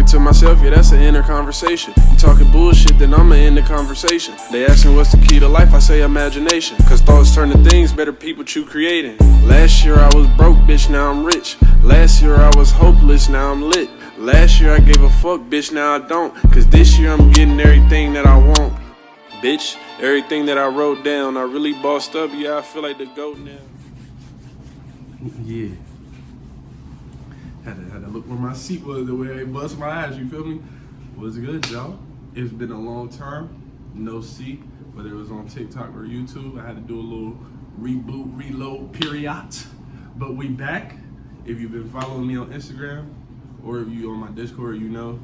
to myself, yeah, that's an inner conversation. You talking bullshit, then I'ma end the conversation. They asking what's the key to life, I say imagination. Cause thoughts turn to things, better people you creating. Last year I was broke, bitch, now I'm rich. Last year I was hopeless, now I'm lit. Last year I gave a fuck, bitch, now I don't. Cause this year I'm getting everything that I want. Bitch, everything that I wrote down, I really bossed up, yeah, I feel like the GOAT now. Yeah. Had to look where my seat was, the way I bust my ass, you feel me? Was good, y'all. It's been a long time, no seat, whether it was on TikTok or YouTube. I had to do a little reboot, reload, period. But we back. If you've been following me on Instagram, or if you on my Discord, you know,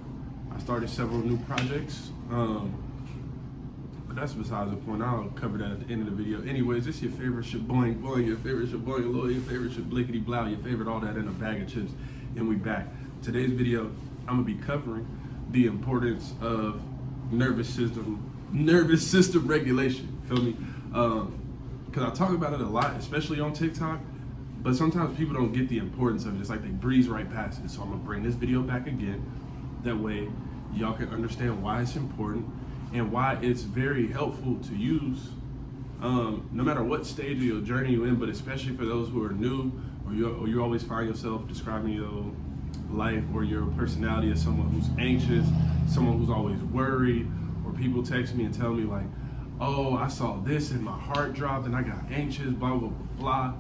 I started several new projects. But that's besides the point. I'll cover that at the end of the video. Anyways, this your favorite shaboing boy, your favorite shaboing lawyer, your favorite shablickety blow, your favorite all that in a bag of chips. And we back. Today's video, I'm gonna be covering the importance of nervous system regulation. Feel me? Cause I talk about it a lot, especially on TikTok. But sometimes people don't get the importance of it. It's like they breeze right past it. So I'm gonna bring this video back again. That way, y'all can understand why it's important and why it's very helpful to use, no matter what stage of your journey you're in, but especially for those who are new, or you always find yourself describing your life or your personality as someone who's anxious, someone who's always worried, or people text me and tell me like, oh, I saw this and my heart dropped and I got anxious, blah, blah, blah, blah.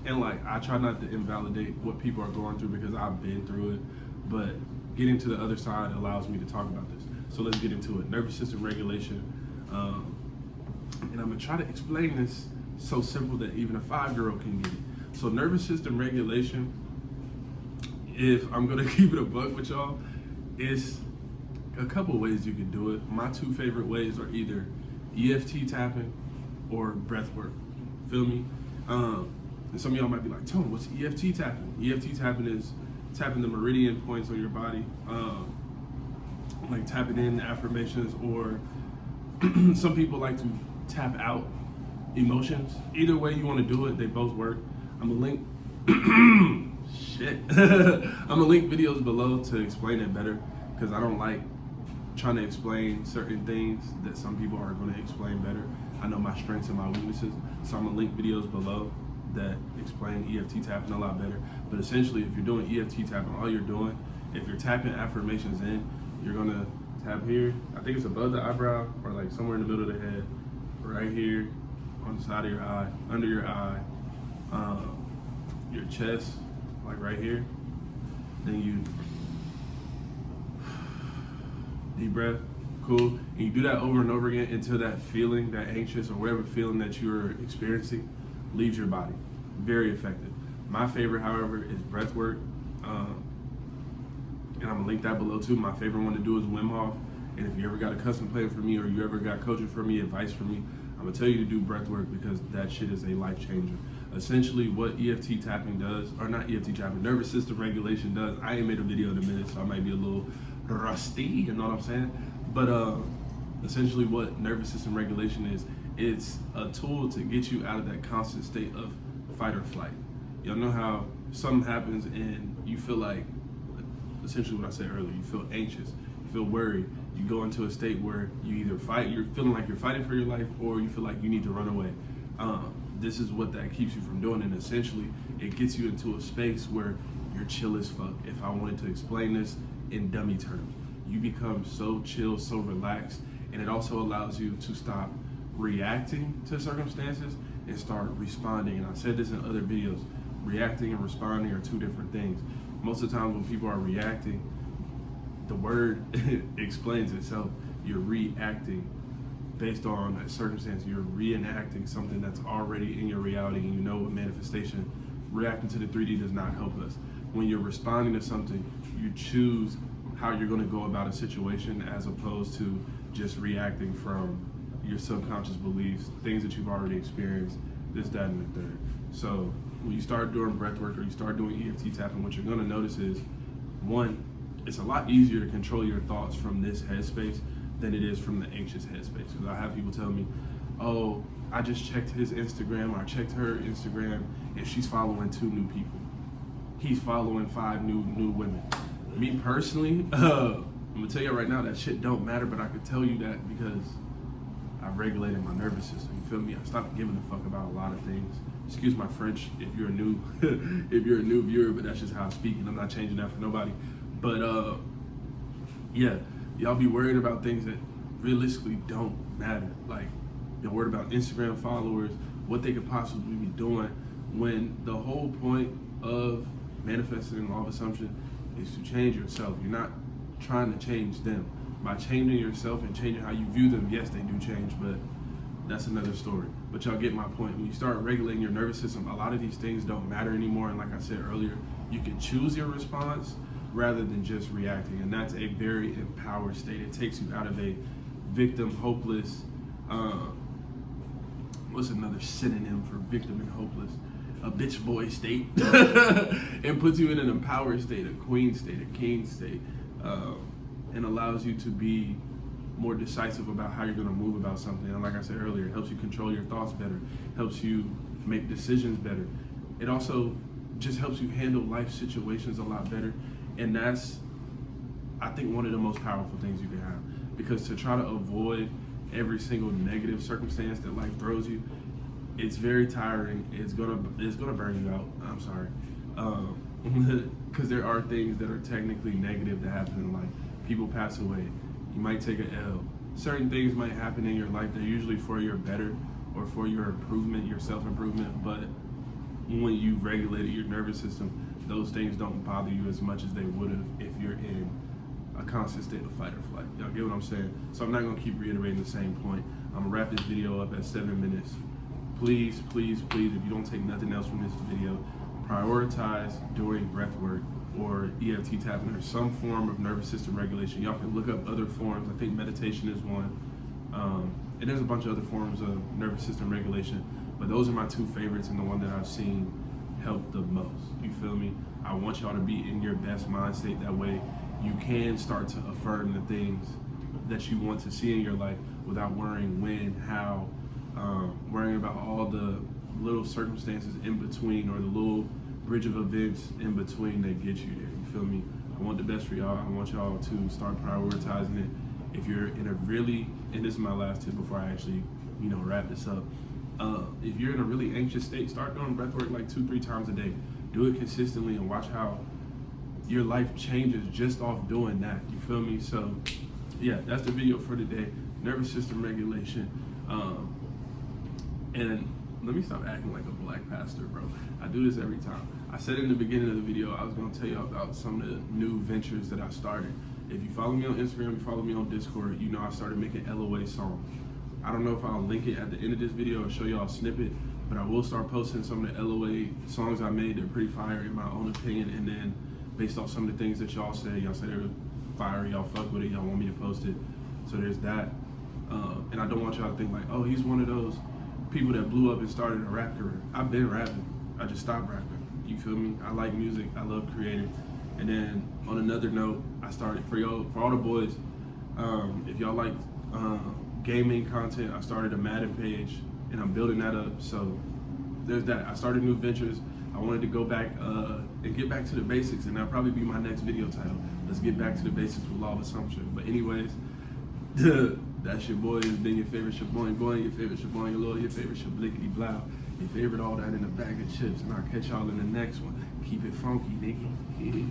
And like, I try not to invalidate what people are going through because I've been through it, but getting to the other side allows me to talk about this. So let's get into it. Nervous system regulation. And I'm gonna try to explain this so simple that even a 5-year-old can get it. So nervous system regulation, if I'm gonna keep it a buck with y'all, is a couple ways you can do it. My 2 favorite ways are either EFT tapping or breath work. Feel me? And some of y'all might be like, Tone, what's EFT tapping? EFT tapping is tapping the meridian points on your body, like tapping in affirmations, or some people like to tap out emotions. Either way you want to do it, they both work. I'm gonna link I'm gonna link videos below to explain it better, because I don't like trying to explain certain things that some people are going to explain better. I know my strengths and my weaknesses, so I'm gonna link videos below that explain EFT tapping a lot better. But essentially, if you're doing EFT tapping, all you're doing, if you're tapping affirmations in, you're gonna tap here. I think it's above the eyebrow, or like somewhere in the middle of the head, right here, on the side of your eye, under your eye, your chest, like right here. Then you deep breath, cool. And you do that over and over again until that feeling, that anxious or whatever feeling that you're experiencing, leaves your body. Very effective. My favorite, however, is breath work. And I'm gonna link that below too. My favorite one to do is Wim Hof. And if you ever got a custom plan for me, or you ever got coaching for me, advice for me, I'm gonna tell you to do breath work, because that shit is a life changer. Essentially what EFT tapping does, or not EFT tapping, nervous system regulation does. I ain't made a video in a minute, so I might be a little rusty, you know what I'm saying? But essentially what nervous system regulation is, it's a tool to get you out of that constant state of fight or flight. Y'all know how something happens and you feel like, essentially what I said earlier, you feel anxious, you feel worried, you go into a state where you either fight, you're feeling like you're fighting for your life, or you feel like you need to run away. This is what that keeps you from doing, and essentially it gets you into a space where you're chill as fuck. If I wanted to explain this in dummy terms, you become so chill, so relaxed, and it also allows you to stop reacting to circumstances and start responding. And I said this in other videos, reacting and responding are 2 different things. Most of the time when people are reacting, the word explains itself. You're reacting based on a circumstance. You're reenacting something that's already in your reality, and you know what manifestation. Reacting to the 3D does not help us. When you're responding to something, you choose how you're going to go about a situation, as opposed to just reacting from your subconscious beliefs, things that you've already experienced, this, that, and the third. So when you start doing breath work, or you start doing EFT tapping, what you're going to notice is, 1, it's a lot easier to control your thoughts from this headspace than it is from the anxious headspace. Because I have people tell me, oh, I just checked his Instagram, or I checked her Instagram, and she's following 2 new people. He's following 5 new women. Me personally, I'm gonna tell you right now that shit don't matter, but I could tell you that because I've regulated my nervous system. You feel me? I stopped giving a fuck about a lot of things. Excuse my French if you're a new if you're a new viewer, but that's just how I speak, and I'm not changing that for nobody. But yeah, y'all be worried about things that realistically don't matter. Like you're worried about Instagram followers, what they could possibly be doing, when the whole point of manifesting law of assumption is to change yourself. You're not trying to change them. By changing yourself and changing how you view them, yes, they do change, but that's another story. But y'all get my point. When you start regulating your nervous system, a lot of these things don't matter anymore. And like I said earlier, you can choose your response rather than just reacting. And that's a very empowered state. It takes you out of a victim, hopeless, what's another synonym for victim and hopeless? A bitch boy state. And puts you in an empowered state, a queen state, a king state. And allows you to be more decisive about how you're going to move about something. And like I said earlier, it helps you control your thoughts better, helps you make decisions better. It also just helps you handle life situations a lot better. And that's, I think, one of the most powerful things you can have. Because to try to avoid every single negative circumstance that life throws you, it's very tiring. It's gonna burn you out. I'm sorry. Because there are things that are technically negative that happen in life. People pass away. You might take an L. Certain things might happen in your life. They're usually for your better or for your improvement, your self-improvement. But when you've regulated your nervous system, those things don't bother you as much as they would have if you're in a constant state of fight or flight. Y'all get what I'm saying? So I'm not gonna keep reiterating the same point. I'm gonna wrap this video up at 7 minutes. Please, please, please, if you don't take nothing else from this video, prioritize doing breath work or EFT tapping or some form of nervous system regulation. Y'all can look up other forms. I think meditation is one. And there's a bunch of other forms of nervous system regulation, but those are my two favorites and the one that I've seen help the most. You feel me? I want y'all to be in your best mind state. That way you can start to affirm the things that you want to see in your life without worrying when, how, worrying about all the little circumstances in between or the little bridge of events in between that get you there. You feel me? I want the best for y'all. I want y'all to start prioritizing it. If you're in a really, and this is my last tip before I actually, wrap this up. If you're in a really anxious state, start doing breath work like 2-3 times a day. Do it consistently and watch how your life changes just off doing that. You feel me? So yeah, that's the video for today. Nervous system regulation. And let me stop acting like a black pastor, bro. I do this every time. I said in the beginning of the video, I was gonna tell you about some of the new ventures that I started. If you follow me on Instagram, you follow me on Discord, you know I started making LOA songs. I don't know if I'll link it at the end of this video or show y'all a snippet, but I will start posting some of the LOA songs I made. They're pretty fire in my own opinion, and then based off some of the things that y'all say they were fire, y'all fuck with it, y'all want me to post it. So there's that. And I don't want y'all to think like, oh, he's one of those people that blew up and started a rap career. I've been rapping, I just stopped rapping. You feel me? I like music, I love creating. And then on another note, I started for all the boys, if y'all like gaming content, I started a Madden page and I'm building that up. So there's that. I started new ventures. I wanted to go back and get back to the basics, and that'll probably be my next video title. Let's get back to the basics with law of assumption. But anyways, that's your boy. It's been your favorite Shaboing Boy, your favorite Shaboing Lord, your favorite Shablickety Blow, your favorite all that in a bag of chips. And I'll catch y'all in the next one. Keep it funky, nigga. Yeah.